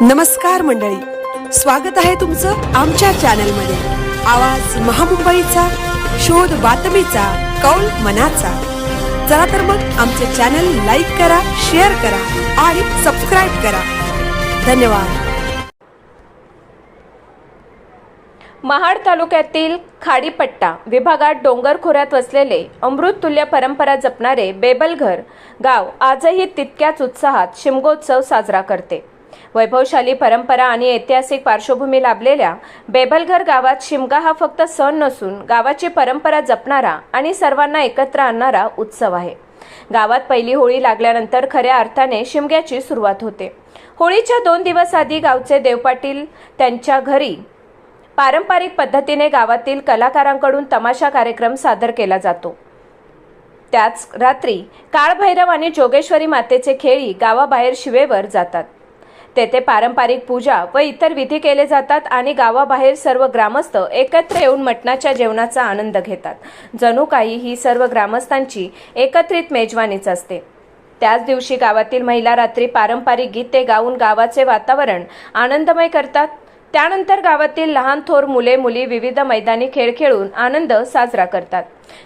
नमस्कार मंडळी, स्वागत आहे तुमचं आमच्या चॅनलमध्ये। आवाज महामुंबईचा, शोध बातमीचा, कौल मनाचा। चला तर मग आमचे चॅनल लाईक करा, शेअर करा आणि सबस्क्राइब करा। धन्यवाद। महाड तालुक्यातील खाडीपट्टा विभागात डोंगर खोऱ्यात वसलेले अमृततुल्य परंपरा जपणारे बेबलघर गाव आजही तितक्याच उत्साहात शिमगोत्सव साजरा करते। वैभवशाली परंपरा आणि ऐतिहासिक पार्श्वभूमी लाभलेल्या बेबलघर गावात शिमगा हा फक्त सण नसून गावाची परंपरा जपणारा आणि सर्वांना एकत्र आणणारा उत्सव आहे। गावात पहिली होळी लागल्यानंतर खऱ्या अर्थाने शिमग्याची सुरुवात होते। होळीच्या 2 दिवस आधी गावचे देवपाटील त्यांच्या घरी पारंपरिक पद्धतीने गावातील कलाकारांकडून तमाशा कार्यक्रम सादर केला जातो। त्याच रात्री काळभैरव आणि जोगेश्वरी मातेचे खेळी गावाबाहेर शिवेवर जातात। तेथे पारंपरिक पूजा व इतर विधी केले जातात आणि गावाबाहेर सर्व ग्रामस्थ एकत्र येऊन मटणाच्या जेवणाचा आनंद घेतात। जणू काही ही सर्व ग्रामस्थांची एकत्रित मेजवानीच असते। त्याच दिवशी गावातील महिला रात्री पारंपरिक गीते गाऊन गावाचे वातावरण आनंदमय करतात। त्यानंतर गावातील लहान थोर मुले मुली विविध मैदानी खेळ खेळून आनंद साजरा करतात।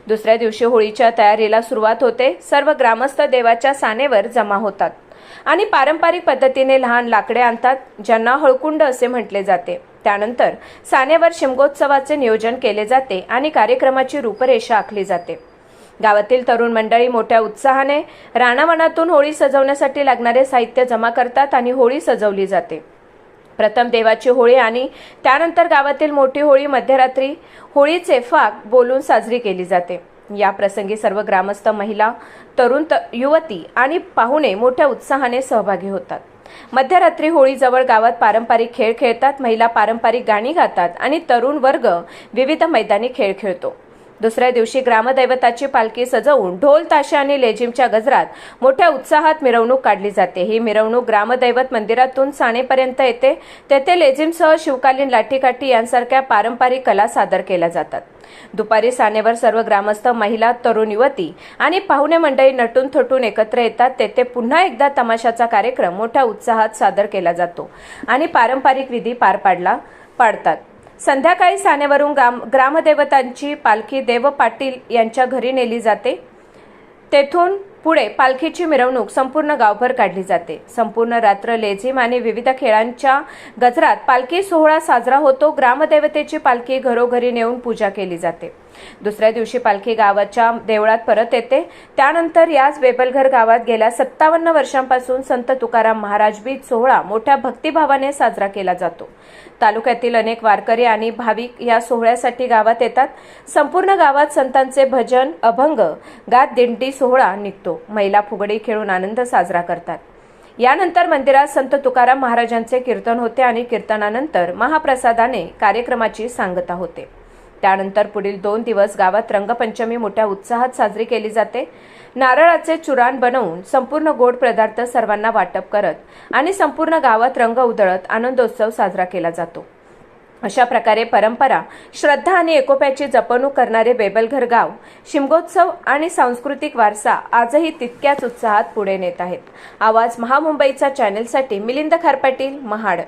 दुसऱ्या दिवशी होळीच्या तयारीला सुरुवात होते। सर्व ग्रामस्थ देवाच्या सानेवर जमा होतात आणि पारंपरिक पद्धतीने लहान लाकडे आणतात, ज्यांना हळकुंड असे म्हटले जाते। त्यानंतर सानेवर शिमगोत्सवाचे नियोजन केले जाते आणि कार्यक्रमाची रूपरेषा आखली जाते। गावातील तरुण मंडळी मोठ्या उत्साहाने रानावनातून होळी सजवण्यासाठी लागणारे साहित्य जमा करतात आणि होळी सजवली जाते। प्रथम देवाची होळी आणि त्यानंतर गावातील मोठी होळी मध्यरात्री होळीचे फाक बोलून साजरी केली जाते। या प्रसंगी सर्व ग्रामस्थ, महिला, तरुण युवती आणि पाहुणे मोठ्या उत्साहाने सहभागी होतात। मध्यरात्री होळीजवळ गावात पारंपरिक खेळ खेळतात, महिला पारंपरिक गाणी गातात आणि तरुण वर्ग विविध मैदानी खेळ खेळतो। दुसऱ्या दिवशी ग्रामदैवताची पालखी सजवून ढोल ताशे आणि लेझिमच्या गजरात मोठ्या उत्साहात मिरवणूक काढली जाते। ही मिरवणूक ग्रामदैवत मंदिरातून सानेपर्यंत येते। तेथे लेझिमसह शिवकालीन लाठीकाठी यांसारख्या पारंपरिक कला सादर केल्या जातात। दुपारी सानेवर सर्व ग्रामस्थ, महिला, तरुण युवती आणि पाहुणे मंडळी नटून थटून एकत्र येतात। तेथे पुन्हा एकदा तमाशाचा कार्यक्रम मोठ्या उत्साहात सादर केला जातो आणि पारंपरिक विधी पार पाडतात। संध्याकाळी सानेवरून ग्रामदेवतांची पालखी देवपाटील यांच्या घरी नेली जाते। तेथून पुढे पालखीची मिरवणूक संपूर्ण गावभर काढली जाते। संपूर्ण रात्र लेझिम आणि विविध खेळांच्या गजरात पालखी सोहळा साजरा होतो। ग्रामदेवतेची पालखी घरोघरी नेऊन पूजा केली जाते। दुसऱ्या दिवशी पालखी गावाच्या देवळात परत येते। त्यानंतर याच बेबलघर गावात गेल्या 57 वर्षांपासून संत तुकाराम महाराज बीज सोहळा मोठ्या भक्तिभावाने साजरा केला जातो। तालुक्यातील अनेक वारकरी आणि भाविक या सोहळ्यासाठी गावात येतात। संपूर्ण गावात संतांचे भजन, अभंग गात दिंडी सोहळा निघतो। महिला फुगडी खेळून आनंद साजरा करतात। यानंतर मंदिरात संत तुकाराम महाराजांचे कीर्तन होते आणि कीर्तनानंतर महाप्रसादाने कार्यक्रमाची सांगता होते। त्यानंतर पुढील 2 दिवस गावात रंगपंचमी मोठ्या उत्साहात साजरी केली जाते। नारळाचे चुराण बनवून संपूर्ण गोड पदार्थ सर्वांना वाटप करत आणि संपूर्ण गावात रंग उधळत आनंदोत्सव साजरा केला जातो। अशा प्रकारे परंपरा, श्रद्धा आणि एकोप्याची जपणूक करणारे बेबलघर गाव शिमगोत्सव आणि सांस्कृतिक वारसा आजही तितक्याच उत्साहात पुढे नेत आहेत। आवाज महामुंबईचा चॅनलसाठी मिलिंद खारपाटील, महाड।